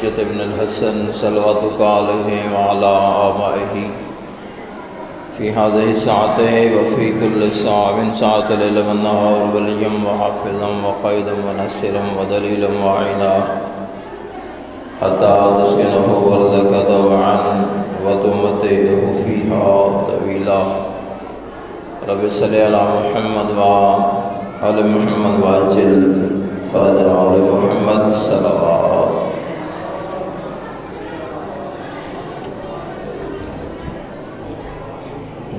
البهجة ابن الحسن صلواتك عليه وعلى آبائه في هذه الساعة وفي كل ساعة ساعة الليل والنهار وليا وحافظا وقائدا ونصيرا ودليلا وعينا حتى تسكنه ورزقك طوعا وتمتعه فيها طويلا. رب صل على محمد وآل محمد وعجل فرج آل محمد صلوات.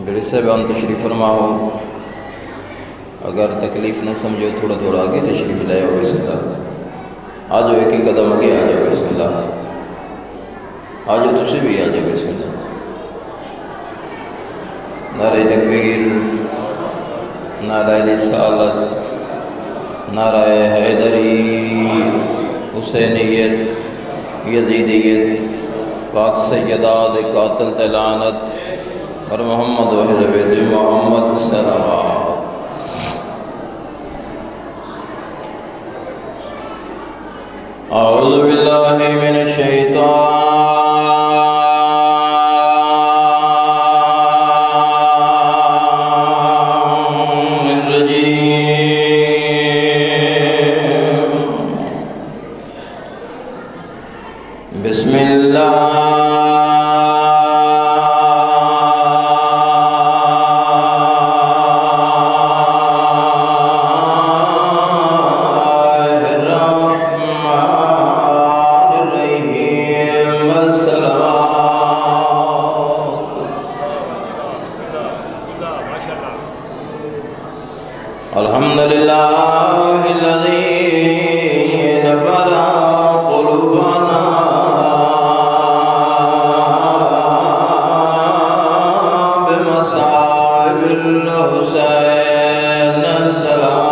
میرے صاحبان تشریف فرماؤ، اگر تکلیف نہ سمجھو تھوڑا تھوڑا آگے تشریف لے آؤ. بسم اللہ آ جاؤ، ایک ہی قدم آگے آ جاؤ. بسم اللہ آ جاؤ، تجھے بھی آ جاؤ. بسم اللہ. نعرہ تکبیر، نعرہ رسالت، نعرہ حیدری، حسینیت، یزیدیت، پاک سیداد قاتل تلانت اور محمد و اہل بیت محمد صلوات. اعوذ باللہ من الشیطان بسم اللہ الحمدللہ الذی نبر قلوبنا بمصائب الحسین السلام.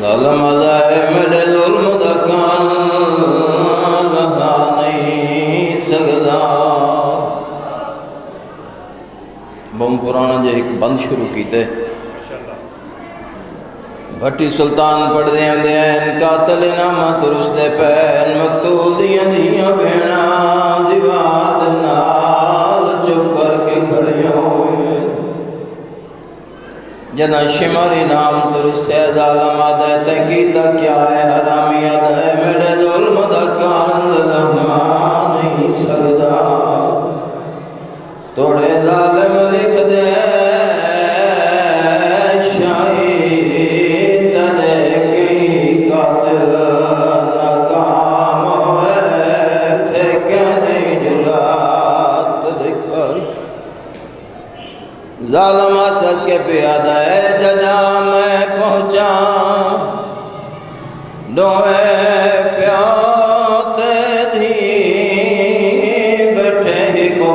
ظالم ادائے میرے ظلم دکان لہا نہیں سکتا. بہم پرانا جے ایک بند شروع کیتے بھٹی سلطان پڑھ دیں دیں قاتل نامہ درست پین مقتول دیاں دیاں بھینا دیوار دنال چپ کر کے کھڑیاں ہوئے. جنا شماری نام درست ہے ظالم آدھے تنقیدہ کیا ہے حرامی آدھے میرے ظلم دکان لہا نہیں سکتا. توڑے ظالم لکھ دے شاہی تلے کی قاتل ناکام ہوئے تھے کہ نہیں جرات دکھائی. ظالم اسد کے پیادہ ہے ججا میں پہنچا ڈوئے پیاتے دھی بیٹھے ہی کو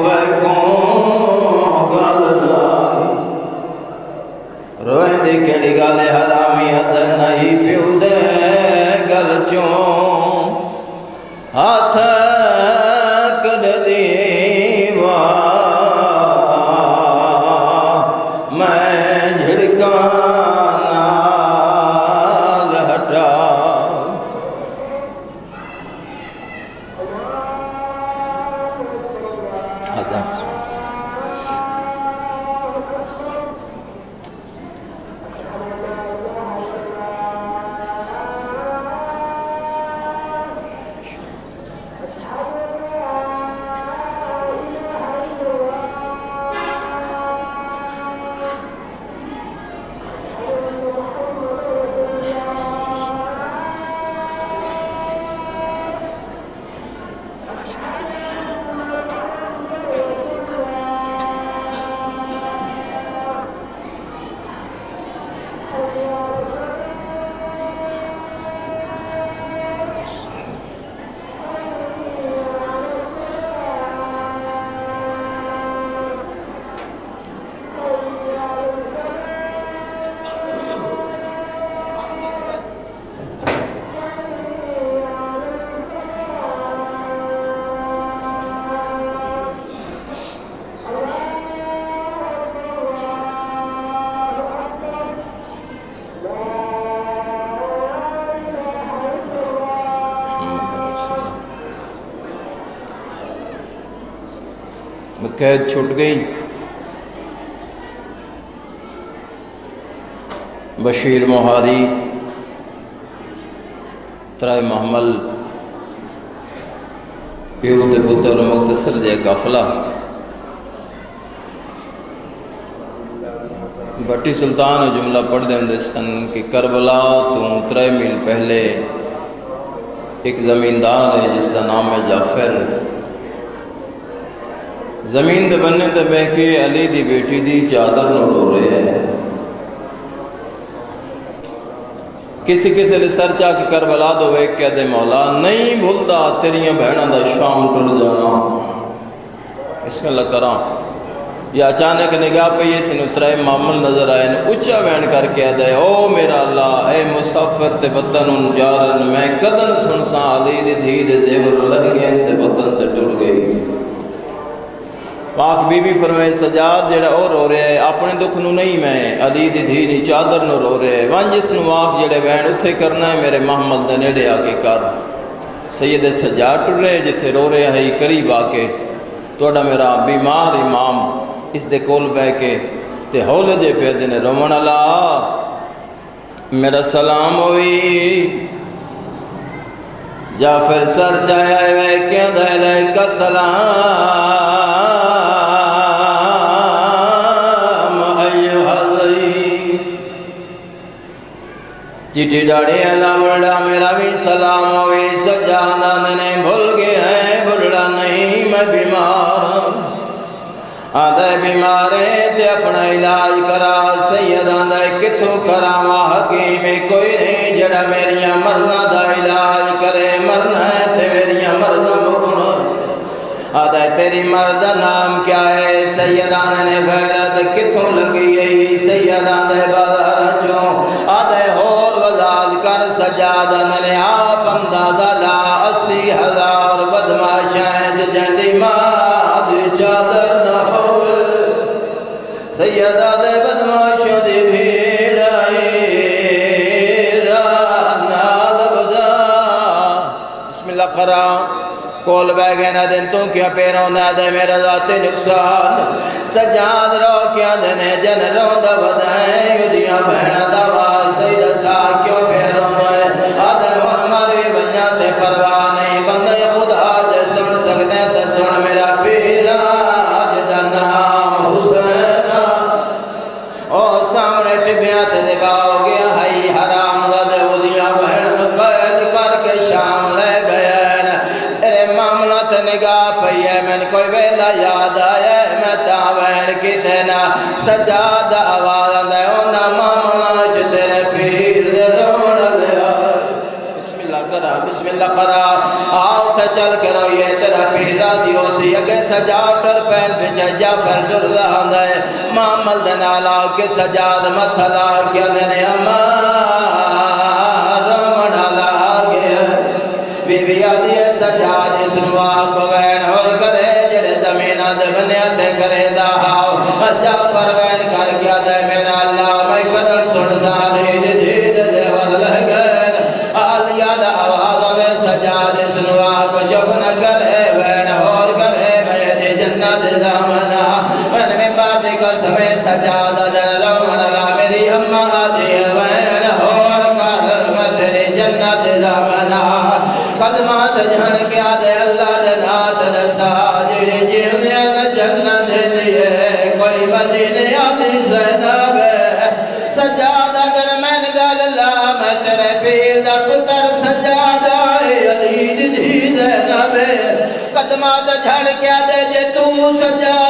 روئیں دی کیڑی گالے حرامی حد نہیں پیو دے گل چوں ہاتھ کر دیوا میں جھڑکا نال ہٹا. حسن قید چھٹ گئی. بشیر مہاری ترائے محمل پیو دے پتر مختصر جے قافلہ بٹی سلطان جملہ پڑھ دیں سن کہ کربلا تو 3 میل پہلے ایک زمیندار ہے جس کا نام ہے جعفر. زمین دے بننے تے بہ کے علی دی بیٹی دی چادر نو رو رہے ہیں. کسی کسی نے سر چاہ کے کربلا دو ویک کہہ دے مولا نہیں بھولدا تیریاں بہناں دا شام ٹر جانا. بسم اللہ کراں یا اچانک نگاہ پہ یہ سن اترائے معمل نظر آئے اچھا بین کر کے دے او میرا اللہ اے مسافر تے وطن جارن میں کدن سنساں علی دی دھی دے زیور لگ گئے تے وطن تے ٹر گئی. پاک بی بی فرمائے سجاد جڑا اور رو رہے ہے اپنے دکھ نو نہیں میں علی دی دھی نی چادر نو رو رہے ون جس نو واق جڑے بین اتھے کرنا ہے میرے محمد دے نیڑے آ کے کر. سید سجاد ٹر رہے جتھے رو رہے ہیں قریب آ کے توڑا میرا بیمار امام اس دے کول بہ کے تے ہولے جے پہ دینے رومن اللہ میرا سلام ہوئی. جعفر سر چاہے وے کیا دے کا سلام چیٹی ڈاڑی اللہ بلڈا میرا بھی سلام ہوئی. سجادہ نے بھول گیا ہے بلڈا نہیں میں بیمار آدھے بیمارے تے اپنا علاج کرا. سید آدھے کتوں کراما حکیم کوئی نہیں جڑا میریاں مرضاں دا علاج کرے. مرنا ہے تے میریاں مرضاں مکنا. آدھے تیری مرض نام کیا ہے؟ سید آدھے غیرت کتوں لگی ہے؟ سید آدھے بازار چوں. آدھے ہور وزاد کر. سجاد آدھے آپ اندازہ لا 80,000 بدماشاں ججندی ماں دی چادر نہ ہوئے. سید آدھے بدماشوں دی بھیڑ آئی رانا لبدا. بسم اللہ کرا کول بہ گئے نہ دن تو کیا پیروں نہ دے میرا ذاتی نقصان. سجاد رو کیا دنے جن رو دا بدائیں یدیاں بہنہ دا واسطے دسا کیوں پیروں دے. آدھے من مروی بنیاتے پرواہ نہیں بندے خدا جے سن سکتے تے سن میرا پیر آج دا نام حسین. او سامنے ٹبیاں تے دبا ہو گیا ہائی حرام زدے ودیاں بہن قید کر کے شام لے گئے. تیرے معاملہ تے نگاہ پئی ہے میں کوئی ویلا یاد آیا ہے میں تاوین کی تینا. سجاد آواز آندھے اونا معاملہ جو تیرے پیر دے رومن لیا. بسم اللہ کرا بسم اللہ کرا آؤ تے چل کے روئے تیرا پیر راضی ہو سی اگے. سجاد ٹر پین پچھے جعفر ٹر دے معامل دے نالا کے سجاد متھلا کیا دینے اما رومن لا گیا. بی بی آدھی ہے سجاد اس نواق کو وین اور کرے جڑے زمینہ دے بنیاتے کرے دا ہاو. جعفر وین کر گیا دے میرا اللہ میں قدر سن سالی دی دید دے ور لہ گئے. آلیا دا آواز میں سجاد اس نواق کو جب نہ کرے وین اور کرے میں دی جنت زامنہ. من میں باتی کو سمیں سجاد دن رومن اللہ میری اممہ آدھی ہے وین اور کر میں تیری جنت زامنہ. قدمات جھن کیا دے اللہ دے نات رسا جڑی جیو دیا نا جنت دیئے کوئی مدینہ آتی زینب. سجاد اگر میں نگل اللہ میں تیرے پیر دا پتر سجاد آئے علی دی زینب. قدمات جھن کیا دے جے تو سجاد